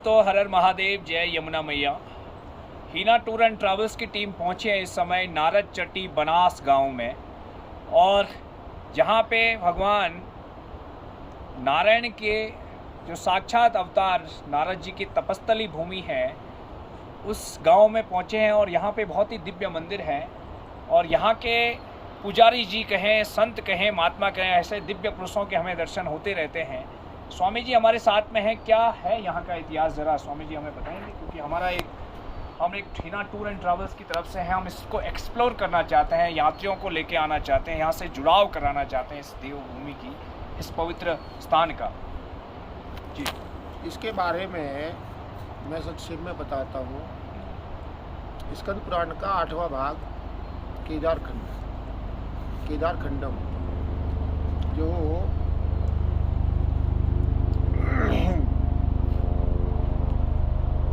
तो हर हर महादेव, जय यमुना मैया। हीना टूर एंड ट्रैवल्स की टीम पहुंची है इस समय नारद चट्टी बनास गांव में, और जहां पे भगवान नारायण के जो साक्षात अवतार नारद जी की तपस्थली भूमि है उस गांव में पहुंचे हैं। और यहाँ पे बहुत ही दिव्य मंदिर है, और यहाँ के पुजारी जी कहें, संत कहें, महात्मा कहें, ऐसे दिव्य पुरुषों के हमें दर्शन होते रहते हैं। स्वामी जी हमारे साथ में हैं। क्या है यहाँ का इतिहास, ज़रा स्वामी जी हमें बताएंगे, क्योंकि हम एक हीना टूर एंड ट्रैवल्स की तरफ से हैं। हम इसको एक्सप्लोर करना चाहते हैं, यात्रियों को लेके आना चाहते हैं, यहाँ से जुड़ाव कराना चाहते हैं इस देवभूमि की, इस पवित्र स्थान का। जी, इसके बारे में मैं संक्षेप में बताता हूँ। स्कंद पुराण का 8वां भाग केदारखंडम जो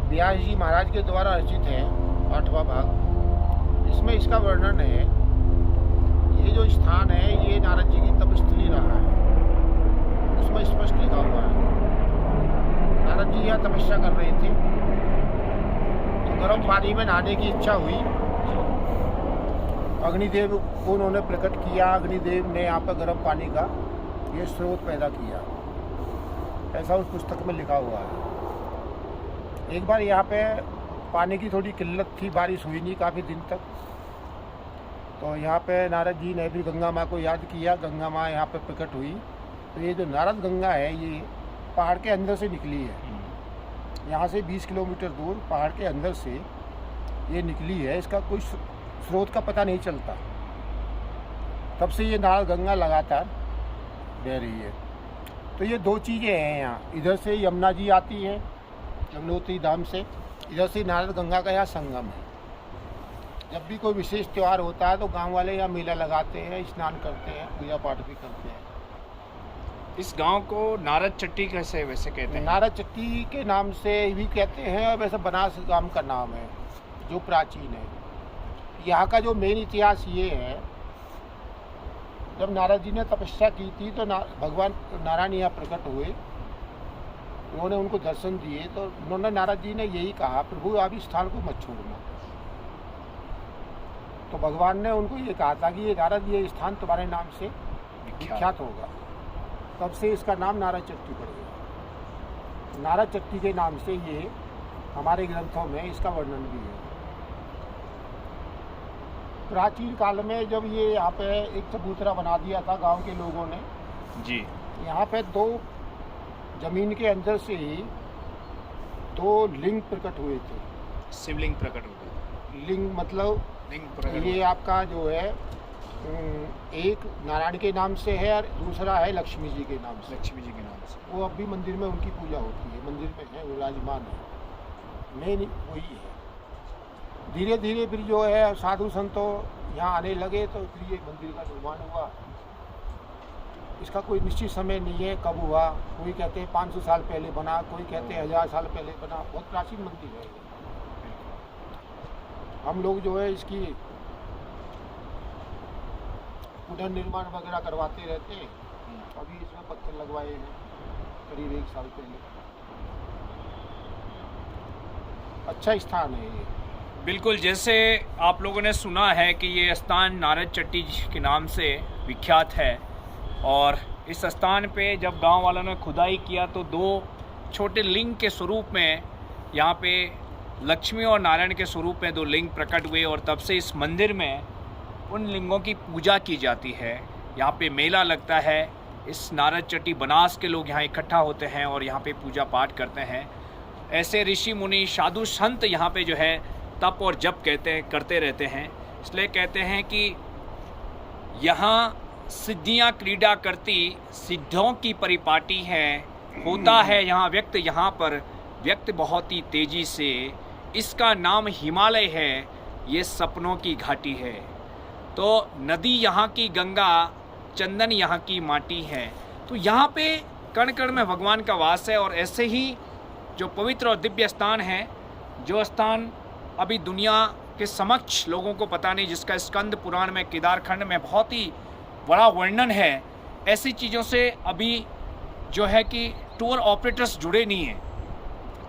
व्यास जी महाराज के द्वारा रचित है, 8वां भाग। इसमें इसका वर्णन है। ये जो स्थान है ये नारद जी की तपस्थली रहा है, उसमें स्पष्ट लिखा हुआ है। नारद जी यहाँ तपस्या कर रहे थे तो गर्म पानी में नहाने की इच्छा हुई। अग्निदेव को उन्होंने प्रकट किया। अग्निदेव ने यहाँ पर गर्म पानी का ये स्रोत पैदा किया, ऐसा उस पुस्तक में लिखा हुआ है। एक बार यहाँ पे पानी की थोड़ी किल्लत थी, बारिश हुई नहीं काफ़ी दिन तक। तो यहाँ पे नारद जी ने भी गंगा माँ को याद किया। गंगा माँ यहाँ पे प्रकट हुई। तो ये जो नारद गंगा है ये पहाड़ के अंदर से निकली है। यहाँ से 20 किलोमीटर दूर पहाड़ के अंदर से ये निकली है। इसका कोई स्रोत का पता नहीं चलता। तब से ये नारद गंगा लगातार बह रही है। तो ये दो चीज़ें हैं यहाँ। इधर से यमुना जी आती है यमुनोत्री धाम से, इधर से नारद गंगा का यहाँ संगम है। जब भी कोई विशेष त्यौहार होता है तो गांव वाले यहाँ मेला लगाते हैं, स्नान करते हैं, पूजा पाठ भी करते हैं। इस गांव को नारद चट्टी कैसे वैसे कहते हैं? नारद चट्टी के नाम से भी कहते हैं, और वैसे बनास गांव का नाम है जो प्राचीन है। यहाँ का जो मेन इतिहास ये है, जब नारद जी ने तपस्या की थी तो भगवान नारायण यहाँ प्रकट हुए। उन्होंने उनको दर्शन दिए तो उन्होंने नारद जी ने यही कहा, प्रभु आप इस स्थान को मत छोड़ना। तो भगवान ने उनको ये कहा था कि ये नारद ये स्थान तुम्हारे नाम से विख्यात होगा। तब से इसका नाम नारद चट्टी पड़ गया। नारद चट्टी के नाम से ये हमारे ग्रंथों में इसका वर्णन भी है। प्राचीन काल में जब ये यहाँ पे एक चबूतरा बना दिया था गांव के लोगों ने जी, यहाँ पे दो जमीन के अंदर से ही 2 लिंग प्रकट हुए थे। शिवलिंग प्रकट हो गए। लिंग मतलब लिंग प्रकट ये आपका जो है एक नारायण के नाम से है और दूसरा है लक्ष्मी जी के नाम से। लक्ष्मी जी के नाम से वो अब भी मंदिर में उनकी पूजा होती है, मंदिर में है, विराजमान है। मेन वही है। धीरे धीरे फिर जो है साधु संतों यहाँ आने लगे तो फिर ये मंदिर का निर्माण हुआ। इसका कोई निश्चित समय नहीं है कब हुआ। कोई कहते हैं 500 साल पहले बना, कोई कहते हैं 1000 साल पहले बना। बहुत प्राचीन मंदिर है। हम लोग जो है इसकी पुनर्निर्माण वगैरह करवाते रहते हैं। अभी इसमें पत्थर लगवाए हैं करीब 1 साल पहले। अच्छा स्थान है ये। बिल्कुल, जैसे आप लोगों ने सुना है कि ये स्थान नारद चट्टी के नाम से विख्यात है, और इस स्थान पे जब गांव वालों ने खुदाई किया तो 2 छोटे लिंग के स्वरूप में यहाँ पे लक्ष्मी और नारायण के स्वरूप में 2 लिंग प्रकट हुए, और तब से इस मंदिर में उन लिंगों की पूजा की जाती है। यहाँ पे मेला लगता है। इस नारद चट्टी बनास के लोग यहाँ इकट्ठा होते हैं और यहाँ पे पूजा पाठ करते हैं। ऐसे ऋषि मुनि साधु संत यहाँ पे जो है तप और जप करते रहते हैं। इसलिए कहते हैं कि यहाँ सिद्धियाँ क्रीड़ा करती सिद्धों की परिपाटी है। होता है यहाँ पर व्यक्त बहुत ही तेजी से। इसका नाम हिमालय है, ये सपनों की घाटी है। तो नदी यहाँ की गंगा, चंदन यहाँ की माटी है। तो यहाँ पे कण कण में भगवान का वास है। और ऐसे ही जो पवित्र और दिव्य स्थान है, जो स्थान अभी दुनिया के समक्ष लोगों को पता नहीं, जिसका स्कंद पुराण में केदारखंड में बहुत ही बड़ा वर्णन है, ऐसी चीज़ों से अभी जो है कि टूर ऑपरेटर्स जुड़े नहीं हैं।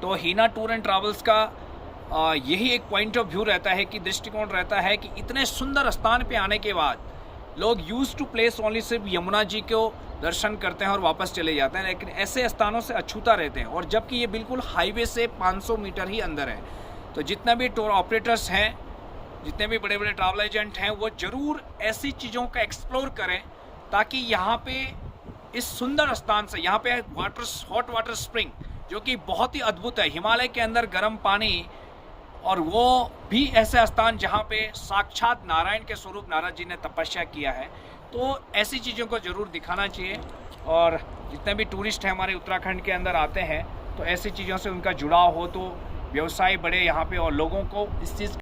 तो हीना टूर एंड ट्रैवल्स का यही एक पॉइंट ऑफ व्यू रहता है कि दृष्टिकोण रहता है कि इतने सुंदर स्थान पे आने के बाद लोग यूज टू प्लेस ओनली सिर्फ यमुना जी को दर्शन करते हैं और वापस चले जाते हैं, लेकिन ऐसे स्थानों से अछूता रहते हैं। और जबकि ये बिल्कुल हाईवे से 500 मीटर ही अंदर है, तो जितना भी टूर ऑपरेटर्स हैं, जितने भी बड़े बड़े ट्रैवल एजेंट हैं, वो ज़रूर ऐसी चीज़ों का एक्सप्लोर करें ताकि यहाँ पे इस सुंदर स्थान से, यहाँ पे हॉट वाटर स्प्रिंग जो कि बहुत ही अद्भुत है, हिमालय के अंदर गर्म पानी, और वो भी ऐसे स्थान जहाँ पे साक्षात नारायण के स्वरूप नारद जी ने तपस्या किया है। तो ऐसी चीज़ों को ज़रूर दिखाना चाहिए। और जितने भी टूरिस्ट हैं हमारे उत्तराखंड के अंदर आते हैं, तो ऐसी चीज़ों से उनका जुड़ाव हो तो व्यवसाय बढ़े यहाँ पे और लोगों को इस चीज़